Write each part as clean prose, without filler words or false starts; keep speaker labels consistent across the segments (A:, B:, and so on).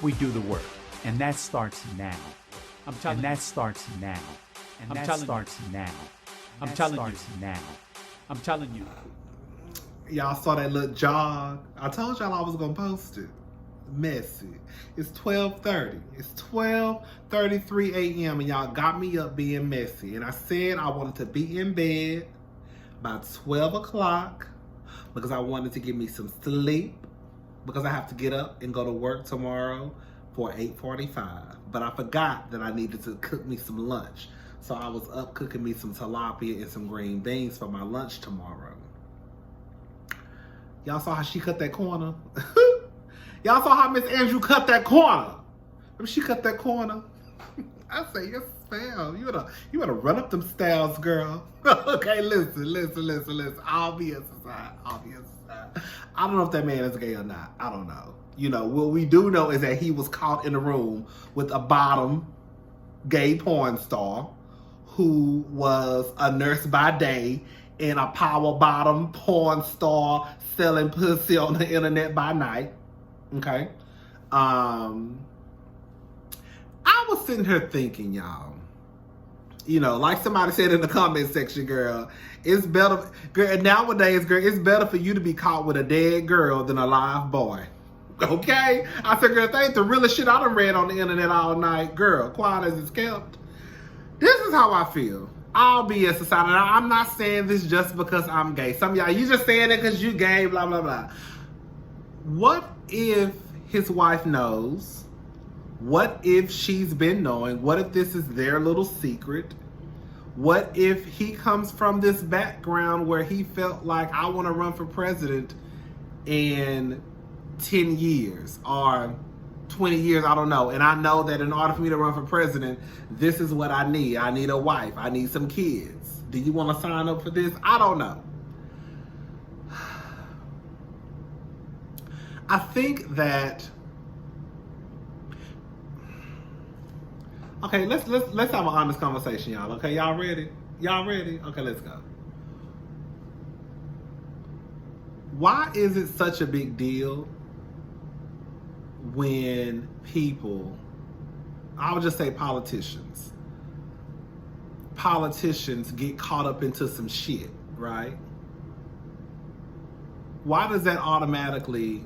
A: We do the work, and that starts now.
B: I'm telling
A: And
B: you.
A: that starts now. And
B: I'm
A: that
B: telling you.
A: starts now.
B: I'm
A: That
B: telling you.
A: starts now.
B: I'm telling you.
C: Y'all saw that little jog? I told y'all I was gonna post it. Messy. It's 12:30. It's 12:33 a.m. and y'all got me up being messy. And I said I wanted to be in bed by 12 o'clock because I wanted to get me some sleep because I have to get up and go to work tomorrow for 8:45. But I forgot that I needed to cook me some lunch. So I was up cooking me some tilapia and some green beans for my lunch tomorrow. Y'all saw how she cut that corner? Y'all saw how Miss Andrew cut that corner? She cut that corner. I say, yes, fam. You better run up them styles, girl. Okay, listen. I'll be aside. I don't know if that man is gay or not. I don't know. You know, what we do know is that he was caught in a room with a bottom gay porn star who was a nurse by day and a power bottom porn star selling pussy on the internet by night. Okay. I was sitting here thinking, y'all, you know, like somebody said in the comment section, girl, it's better, girl, nowadays, girl, it's better for you to be caught with a dead girl than a live boy. Okay? I said, girl, that ain't the realest shit I done read on the internet all night. Girl, quiet as it's kept. This is how I feel. I'll be a society. Now, I'm not saying this just because I'm gay. Some of y'all, you just saying it because you gay, blah, blah, blah. What if his wife knows? What if she's been knowing? What if this is their little secret? What if he comes from this background where he felt like, I want to run for president in 10 years or 20 years, I don't know. And I know that in order for me to run for president, this is what I need. I need a wife. I need some kids. Do you want to sign up for this? I don't know. I think that, okay, let's have an honest conversation, y'all. Okay, y'all ready? Y'all ready? Okay, let's go. Why is it such a big deal when people, I would just say politicians get caught up into some shit, right? Why does that automatically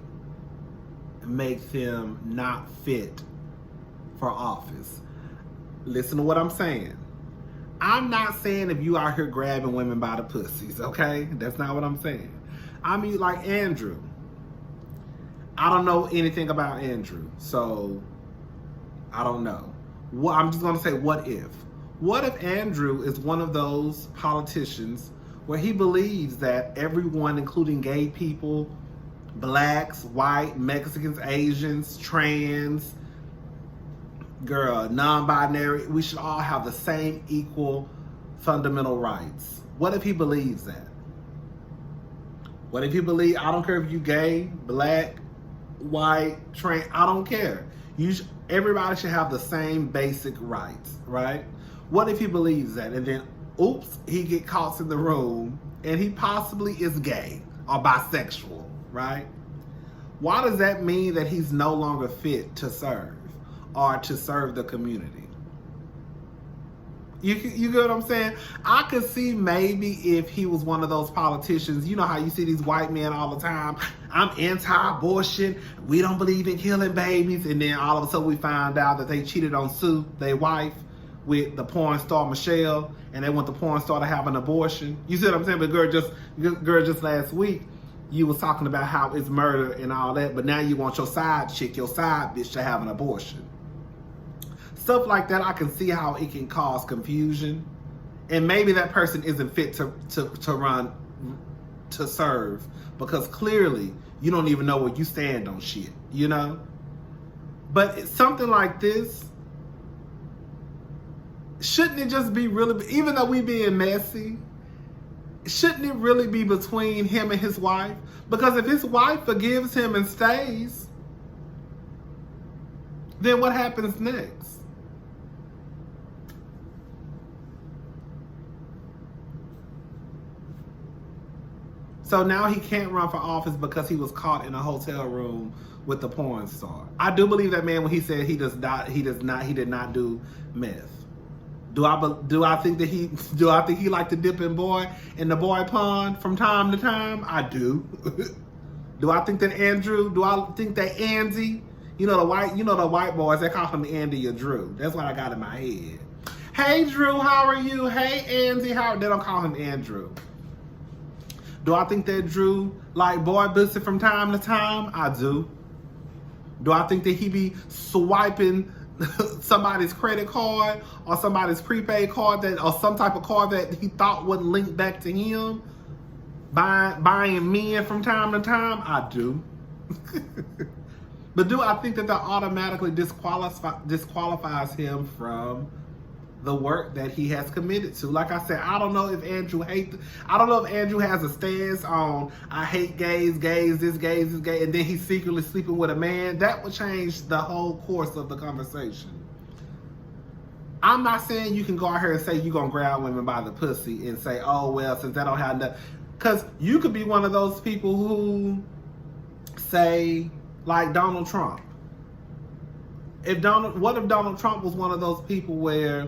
C: make them not fit for office? Listen to what I'm saying. I'm not saying if you out here grabbing women by the pussies, okay? That's not what I'm saying. I mean, like Andrew. I don't know anything about Andrew, so I don't know. I'm just gonna say, what if? What if Andrew is one of those politicians where he believes that everyone, including gay people, blacks, white, Mexicans, Asians, trans, girl, non-binary, we should all have the same equal fundamental rights? What if he believes that? What if he believes, I don't care if you gay, black, white, trans, I don't care. Everybody should have the same basic rights, right? What if he believes that and then, oops, he get caught in the room and he possibly is gay or bisexual, right? Why does that mean that he's no longer fit to serve or to serve the community? You get what I'm saying? I could see maybe if he was one of those politicians, you know how you see these white men all the time, I'm anti-abortion, we don't believe in killing babies, and then all of a sudden we find out that they cheated on Sue, their wife, with the porn star Michelle, and they want the porn star to have an abortion. You see what I'm saying? But girl, just last week, you was talking about how it's murder and all that, but now you want your side chick, your side bitch to have an abortion. Stuff like that, I can see how it can cause confusion. And maybe that person isn't fit to run, to serve, because clearly you don't even know where you stand on shit, you know? But it's something like this, shouldn't it just be really, even though we being messy, shouldn't it really be between him and his wife? Because if his wife forgives him and stays, then what happens next? So now he can't run for office because he was caught in a hotel room with the porn star. I do believe that man when he said he did not do meth. Do I think he liked to dip in the boy pond from time to time? I do. Do I think that Andy, the white boys, they call him Andy or Drew. That's what I got in my head. Hey Drew, how are you? Hey Andy, they don't call him Andrew. Do I think that Drew like boy pussy from time to time? I do. Do I think that he be swiping somebody's credit card or somebody's prepaid card or some type of card that he thought wouldn't link back to him? Buying men from time to time? I do. But do I think that automatically disqualifies him from the work that he has committed to? Like I said, I don't know if Andrew has a stance on I hate gays, this, and then he's secretly sleeping with a man. That would change the whole course of the conversation. I'm not saying you can go out here and say you're gonna grab women by the pussy and say, oh well, since I don't have enough. Because you could be one of those people who say, like Donald Trump. What if Donald Trump was one of those people where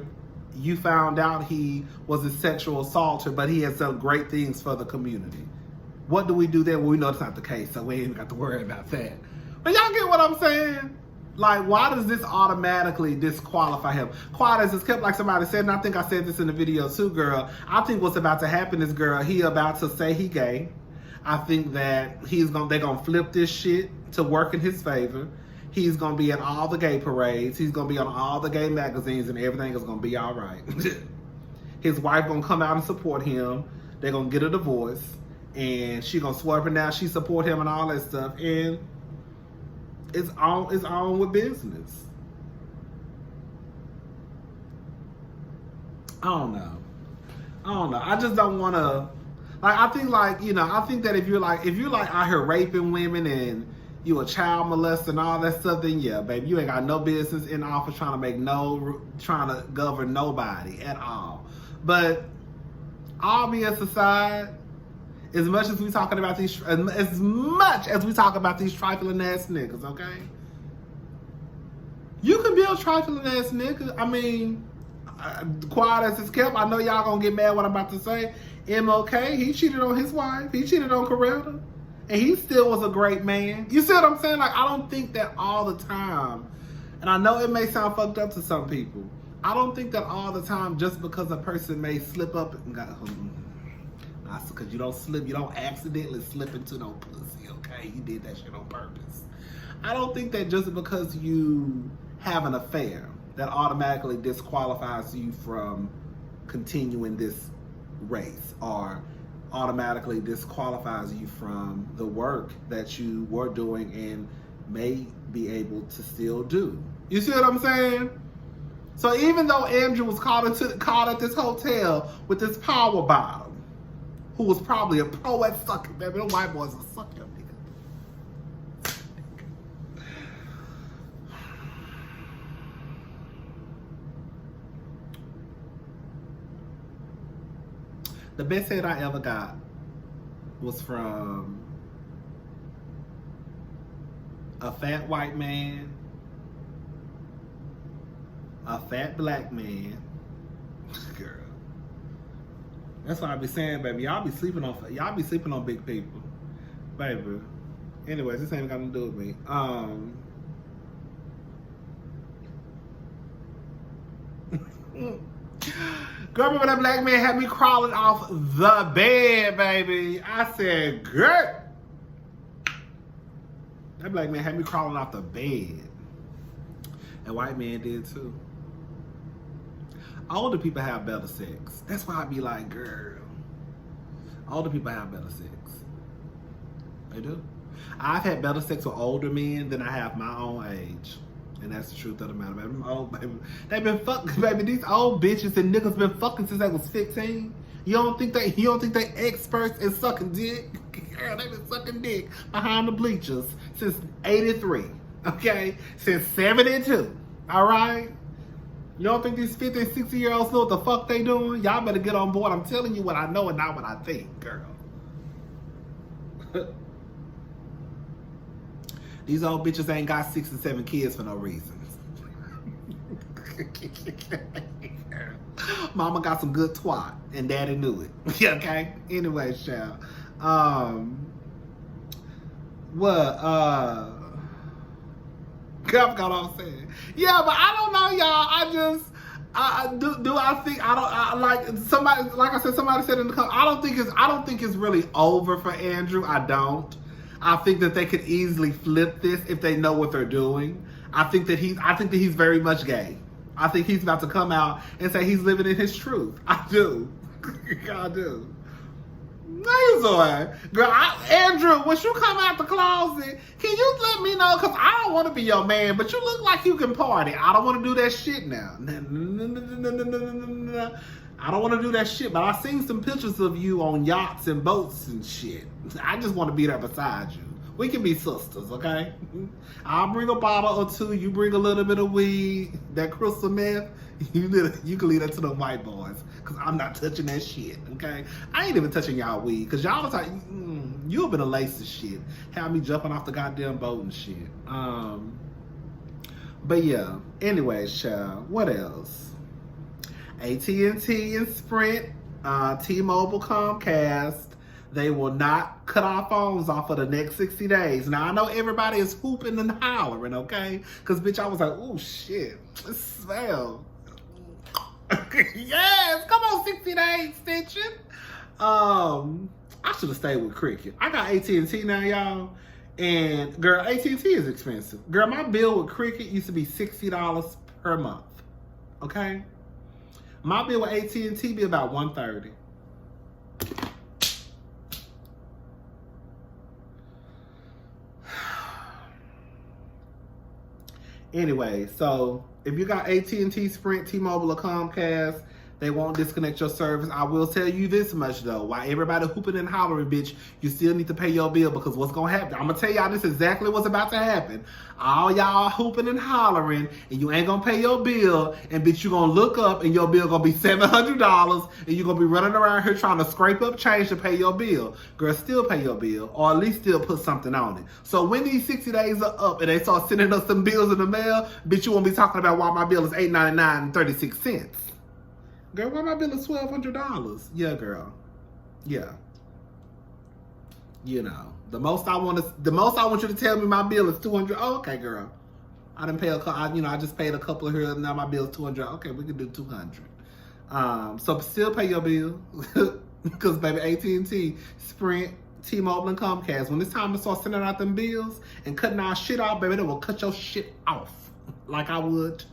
C: you found out he was a sexual assaulter, but he has done great things for the community? What do we do then? Well, we know it's not the case, so we ain't got to worry about that. But y'all get what I'm saying? Like, why does this automatically disqualify him? Quiet as it's kept, like somebody said, and I think I said this in the video too, girl. I think what's about to happen is, girl, he about to say he gay. I think that they're gonna flip this shit to work in his favor. He's gonna be at all the gay parades. He's gonna be on all the gay magazines, and everything is gonna be all right. His wife gonna come out and support him. They're gonna get a divorce, and she gonna swear up and down she support him and all that stuff. And it's on with business. I don't know. I just don't want to. Like, I think that if you're like out here raping women and you a child molester and all that stuff, then yeah, baby, you ain't got no business in office trying to govern nobody at all. But all BS aside, as much as we talk about these trifling ass niggas, okay? You can be a trifling ass nigga. I mean, quiet as it's kept, I know y'all gonna get mad what I'm about to say. MLK, he cheated on his wife. He cheated on Coretta. And he still was a great man. You see what I'm saying? Like, I don't think that all the time, and I know it may sound fucked up to some people, I don't think that all the time just because a person may slip up and because you don't accidentally slip into no pussy, okay? You did that shit on purpose. I don't think that just because you have an affair, that automatically disqualifies you from continuing this race, or automatically disqualifies you from the work that you were doing and may be able to still do. You see what I'm saying? So even though Andrew was caught at this hotel with this power bottom, who was probably a pro at sucking, baby, them white boys will suck them niggas. The best head I ever got was from a fat white man, a fat black man. Girl, that's what I be saying, baby. Y'all be sleeping on big people, baby. Anyways, this ain't got nothing to do with me. Girl, remember that black man had me crawling off the bed, baby. I said, girl. That black man had me crawling off the bed. And white man did too. Older people have better sex. That's why I be like, girl. Older people have better sex. They do. I've had better sex with older men than I have my own age. And that's the truth of the matter, baby. Oh, baby. They've been fucking, baby. These old bitches and niggas been fucking since they was 15. You don't think they experts in sucking dick? Girl, they been sucking dick behind the bleachers since 83. Okay? Since 72. Alright? You don't think these 50 and 60-year-olds know what the fuck they doing? Y'all better get on board. I'm telling you what I know and not what I think, girl. These old bitches ain't got 6 and 7 kids for no reason. Mama got some good twat, and daddy knew it. Okay? Anyway, child. I forgot what I was saying. Yeah, but I don't know, y'all. Somebody said in the comments, I don't think it's really over for Andrew. I don't. I think that they could easily flip this if they know what they're doing. I think that he's very much gay. I think he's about to come out and say he's living in his truth. I do. I do. How you doing? Girl, Andrew, once you come out the closet, can you let me know? Because I don't want to be your man, but you look like you can party. I don't want to do that shit now. I don't want to do that shit, but I've seen some pictures of you on yachts and boats and shit. I just want to be there beside you. We can be sisters, okay? I'll bring a bottle or two. You bring a little bit of weed, that crystal meth. You can leave that to the white boys, because I'm not touching that shit, okay? I ain't even touching y'all weed, because y'all was like, you've been a lace of shit. Have me jumping off the goddamn boat and shit. But yeah, anyways, child, what else? AT&T and Sprint, T-Mobile, Comcast, they will not cut our phones off for the next 60 days. Now, I know everybody is hooping and hollering, okay? Because, bitch, I was like, oh, shit, it smells. Yes, come on, 60-day extension. I should have stayed with Cricket. I got AT&T now, y'all. And, girl, AT&T is expensive. Girl, my bill with Cricket used to be $60 per month, okay? My bill with AT&T be about $130. Anyway, so if you got AT&T, Sprint, T-Mobile, or Comcast, they won't disconnect your service. I will tell you this much, though. While everybody hooping and hollering, bitch, you still need to pay your bill, because what's going to happen? I'm going to tell y'all this exactly what's about to happen. All y'all hooping and hollering, and you ain't going to pay your bill, and bitch, you going to look up, and your bill going to be $700, and you're going to be running around here trying to scrape up change to pay your bill. Girl, still pay your bill, or at least still put something on it. So when these 60 days are up, and they start sending us some bills in the mail, bitch, you won't be talking about why my bill is $8.99 and 36 cents. Girl, why my bill is $1,200? Yeah, girl. Yeah. You know, the most I want you to tell me my bill is $200. Oh, okay, girl. I didn't pay I just paid a couple here, and now my bill is $200. Okay, we can do $200. So still pay your bill, because baby, AT&T, Sprint, T-Mobile, and Comcast, when it's time to start sending out them bills and cutting our shit off, baby, they will cut your shit off, like I would too.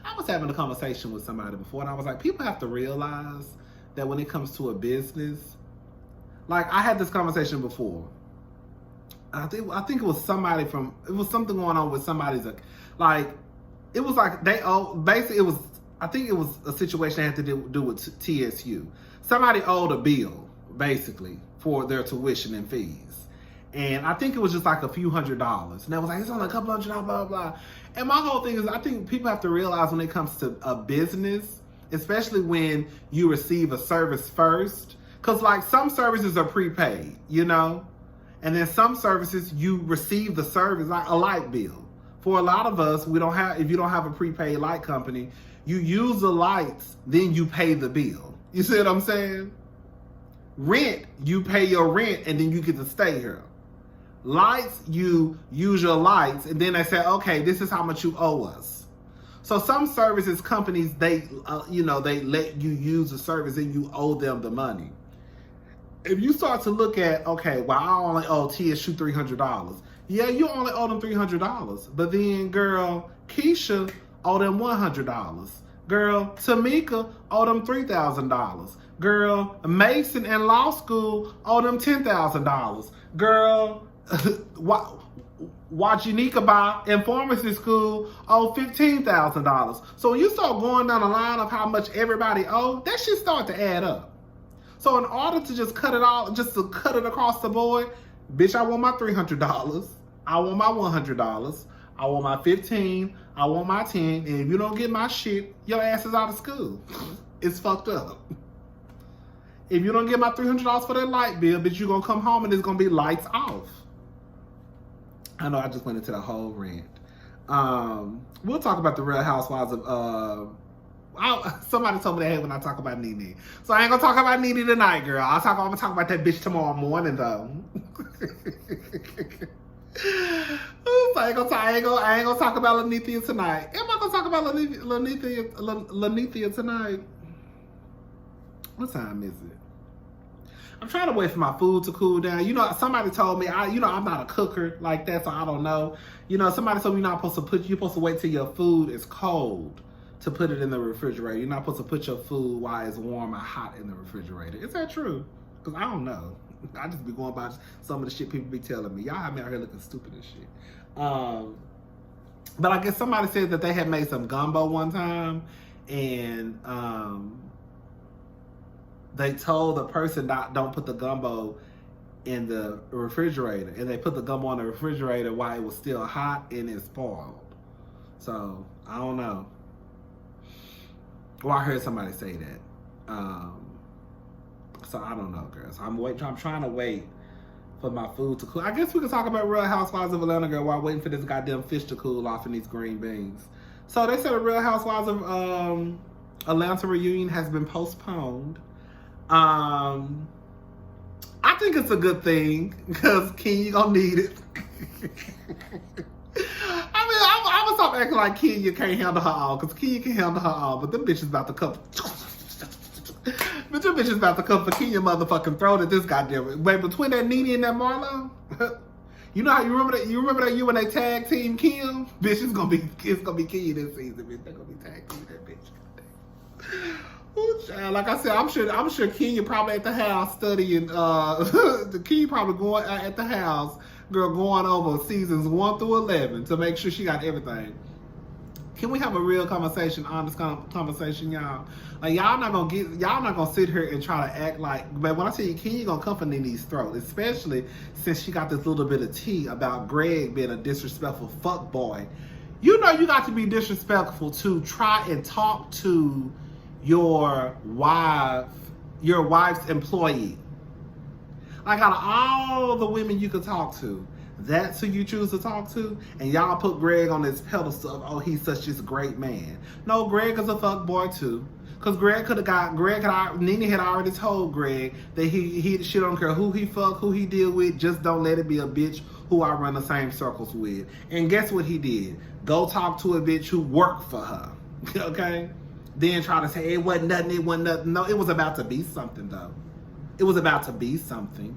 C: I was having a conversation with somebody before, and I was like, people have to realize that when it comes to a business, like I had this conversation before. I think it was somebody it was something going on with somebody's, like, it was like basically I think it was a situation that had to do with TSU. Somebody owed a bill, basically, for their tuition and fees. And I think it was just like a few $100s. And I was like, it's only a couple $100, blah, blah, blah. And my whole thing is, I think people have to realize when it comes to a business, especially when you receive a service first, because like some services are prepaid, you know? And then some services, you receive the service, like a light bill. For a lot of us, if you don't have a prepaid light company, you use the lights, then you pay the bill. You see what I'm saying? Rent, you pay your rent, and then you get to stay here. Lights, you use your lights, and then they say, okay, this is how much you owe us. So some services companies, they let you use the service and you owe them the money. If you start to look at, okay, well, I only owe TSU $300. Yeah, you only owe them $300. But then, girl, Keisha owe them $100. Girl, Tamika owe them $3,000. Girl, Mason in law school owe them $10,000. Girl, Wajinika in pharmacy school owe $15,000. So when you start going down the line of how much everybody owes, that shit start to add up. So in order to just cut it across the board, bitch, I want my $300. I want my $100. I want my $15. I want my $10. And if you don't get my shit, your ass is out of school. It's fucked up. If you don't get my $300 for that light bill, bitch, you're gonna come home and it's gonna be lights off. I know I just went into the whole rant. We'll talk about the Real Housewives of somebody told me they hate when I talk about Nene. So I ain't gonna talk about Nene tonight, girl. I'm gonna talk about that bitch tomorrow morning though. I ain't gonna talk about Lanithia tonight. Am I gonna talk about Lanithia tonight? What time is it? I'm trying to wait for my food to cool down. You know, somebody told me, I'm not a cooker like that, so I don't know. You know, somebody told me you're supposed to wait till your food is cold to put it in the refrigerator. You're not supposed to put your food while it's warm or hot in the refrigerator. Is that true? Because I don't know. I just be going by some of the shit people be telling me. Y'all have me out here looking stupid and shit. But I guess somebody said that they had made some gumbo one time, and they told the person don't put the gumbo in the refrigerator, and they put the gumbo in the refrigerator while it was still hot, and it spoiled. So I don't know. Well, I heard somebody say that. So I don't know, girls. I'm trying to wait for my food to cool. I guess we could talk about Real Housewives of Atlanta, girl, while waiting for this goddamn fish to cool off in these green beans. So they said the Real Housewives of Atlanta reunion has been postponed. I think it's a good thing because Kenya gonna need it. I'm gonna stop acting like Kenya can't handle her all, because Kenya can handle her all, but them bitches about to come. But them bitches about to come for Kenya motherfucking throat at this goddamn. Wait, between that Nene and that Marlo, you know how you remember that? You remember that when they tag team Kim? Bitch, it's gonna be Kenya this season, bitch. They're gonna be tag team that bitch. Ooh, child. Like I said, I'm sure Kenya probably at the house studying. The Kenya probably going at the house, girl, going over seasons 1 through 11 to make sure she got everything. Can we have a real conversation, honest conversation, y'all? Like y'all not gonna sit here and try to act like. But when I tell you, Kenya gonna come for Nene's throat, especially since she got this little bit of tea about Greg being a disrespectful fuck boy. You know you got to be disrespectful to try and talk to your wife's employee. Like out of all the women you could talk to, that's who you choose to talk to, and y'all put Greg on this pedestal of, oh, he's such this great man. No, Greg is a fuck boy too. Cause Nene had already told Greg that he she don't care who he fuck, who he deal with, just don't let it be a bitch who I run the same circles with. And guess what he did? Go talk to a bitch who worked for her. Okay? Then try to say it wasn't nothing. No, it was about to be something though. It was about to be something.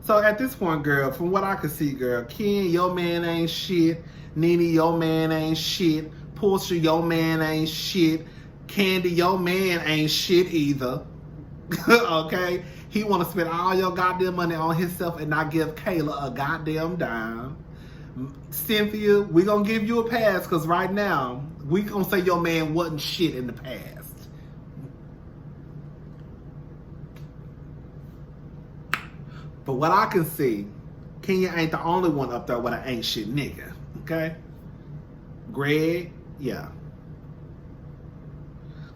C: So at this point, girl, from what I could see, girl, Ken, your man ain't shit. Nene, your man ain't shit. Portia, your man ain't shit. Candy, your man ain't shit either. Okay? He want to spend all your goddamn money on himself and not give Kayla a goddamn dime. Cynthia, we gonna give you a pass because right now, we gonna say your man wasn't shit in the past. But what I can see, Kenya ain't the only one up there with an ain't shit nigga. Okay? Greg, yeah.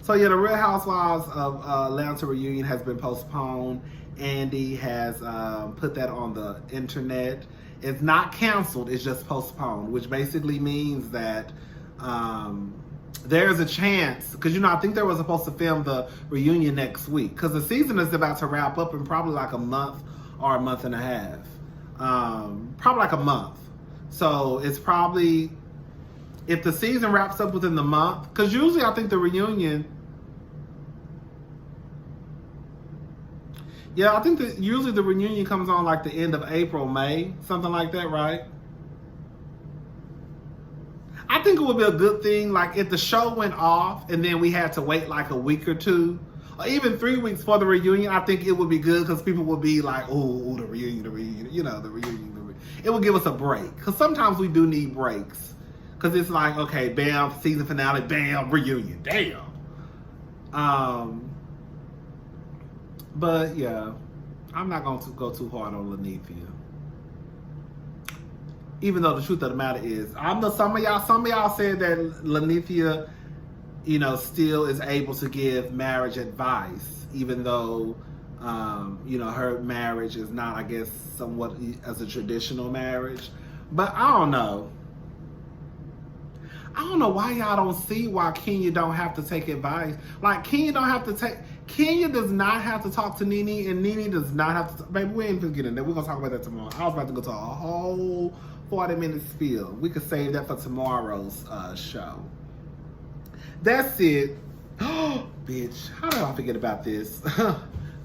C: So yeah, the Real Housewives of Atlanta reunion has been postponed. Andy has put that on the internet. It's not canceled, it's just postponed, which basically means that there's a chance, because you know, I think they were supposed to film the reunion next week, because the season is about to wrap up in probably like a month or a month and a half. Probably like a month. So it's probably, if the season wraps up within the month, because usually I think the reunion, I think that usually the reunion comes on like the end of April, May, something like that, right? I think it would be a good thing, like if the show went off and then we had to wait like a week or two, or even 3 weeks for the reunion. I think it would be good because people would be like, oh, the reunion, you know, the reunion. It would give us a break, because sometimes we do need breaks, because it's like, okay, bam, season finale, bam, reunion, damn. But yeah, I'm not going to go too hard on Lanithia. Even though the truth of the matter is, some of y'all said that Lanithia, you know, still is able to give marriage advice, even though You know, her marriage is not, I guess, somewhat as a traditional marriage. But I don't know. I don't know why y'all don't see why Kenya don't have to take advice. Like, Kenya does not have to talk to Nene, and Nene does not have to. Baby, we ain't gonna get in there. We're gonna talk about that tomorrow. I was about to go to a whole 40-minute spiel. We could save that for tomorrow's show. That's it. Oh, bitch. How did I forget about this?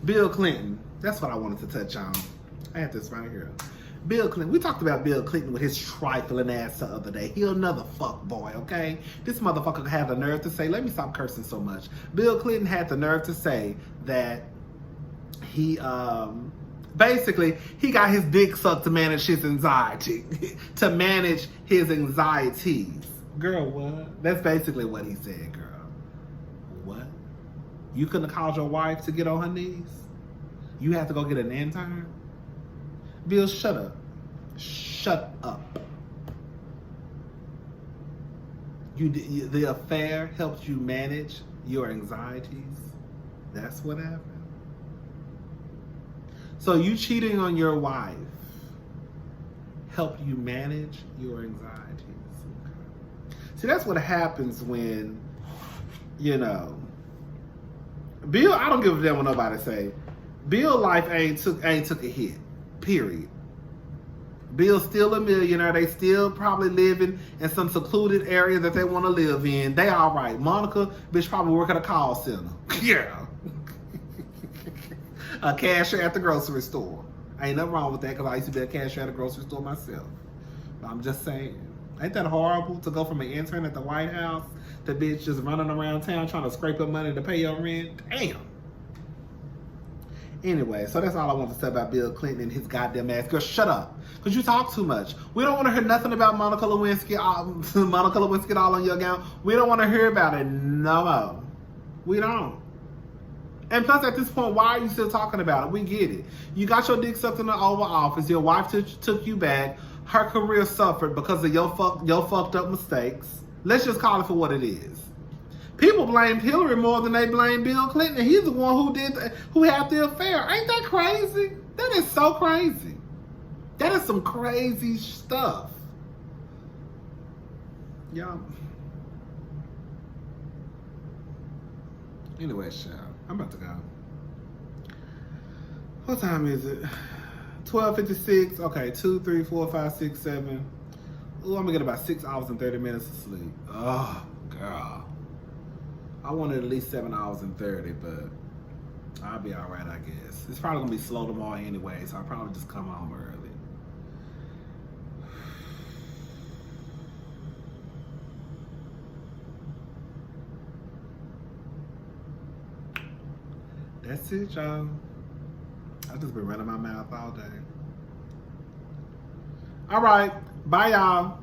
C: Bill Clinton. That's what I wanted to touch on. I had this right here. Bill Clinton. We talked about Bill Clinton with his trifling ass the other day. He another fuck boy, okay? This motherfucker had the nerve to say, let me stop cursing so much. Bill Clinton had the nerve to say that he, basically, he got his dick sucked to manage his anxiety. To manage his anxieties. Girl, what? That's basically what he said, girl. What? You couldn't have called your wife to get on her knees? You have to go get an intern? Bill, shut up. Shut up. The affair helped you manage your anxieties? That's what happened? So you cheating on your wife helped you manage your anxieties? Okay. See, that's what happens when, you know, Bill, I don't give a damn what nobody say. Bill life ain't took a hit. Period. Bill's still a millionaire. They still probably living in some secluded area that they want to live in. They all right. Monica, bitch, probably work at a call center. Yeah. A cashier at the grocery store. Ain't nothing wrong with that because I used to be a cashier at a grocery store myself. But I'm just saying. Ain't that horrible to go from an intern at the White House to bitch just running around town trying to scrape up money to pay your rent? Damn. Anyway, so that's all I want to say about Bill Clinton and his goddamn ass. Girl, shut up. Because you talk too much. We don't want to hear nothing about Monica Lewinsky, Monica Lewinsky all on your account. We don't want to hear about it no more. We don't. And plus, at this point, why are you still talking about it? We get it. You got your dick sucked in the Oval Office. Your wife took you back. Her career suffered because of your fucked up mistakes. Let's just call it for what it is. People blamed Hillary more than they blamed Bill Clinton. He's the one who had the affair. Ain't that crazy? That is so crazy. That is some crazy stuff. Yeah. Anyway, child, I'm about to go. What time is it? 12:56. Okay, 2, 3, 4, 5, 6, 7. Ooh, I'm gonna get about 6 hours and 30 minutes of sleep. Oh, girl. I wanted at least 7 hours and 30, but I'll be all right, I guess. It's probably gonna be slow tomorrow anyway, so I'll probably just come home early. That's it, y'all. I've just been running my mouth all day. All right, bye, y'all.